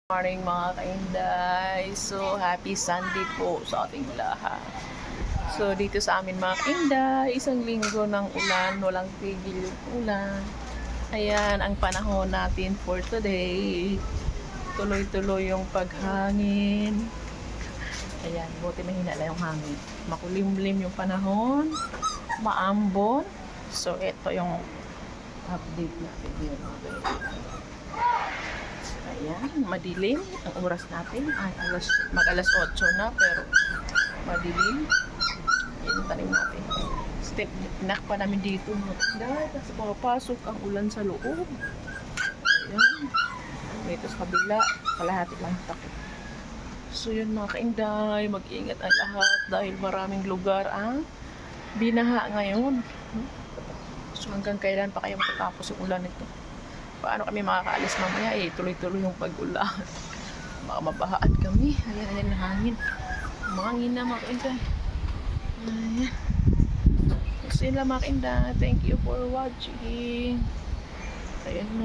Morning mga kainday. So, happy Sunday po sa ating lahat. So, dito sa amin mga kainday, isang linggo ng ulan, walang tigil yung ulan. Ayan, ang panahon natin for today. Tuloy-tuloy yung paghangin. Ayan, buti mahina lang yung hangin. Makulimlim yung panahon. Maambon. So, ito yung update natin yun. Ayan, madilim ang oras natin ay mag-alas 8 na pero madilim. Ayan, tanim natin. Step knock pa namin dito dahil kasi papasok ang ulan sa loob. Ayan, dito sa kabila kalahati lang takot. So yun mga kainday, mag-ingat ang lahat dahil maraming lugar ang binaha ngayon. So hanggang kailan pa kayo matatapos yung ulan nito? Paano kami makakaalis mamaya tuloy-tuloy yung pag-ulan. Baka mabahaan kami. Ayan, ayan ang hangin. Mahangin na mga kainday. Ayan. Sila mga kainday. Thank you for watching. Ayan.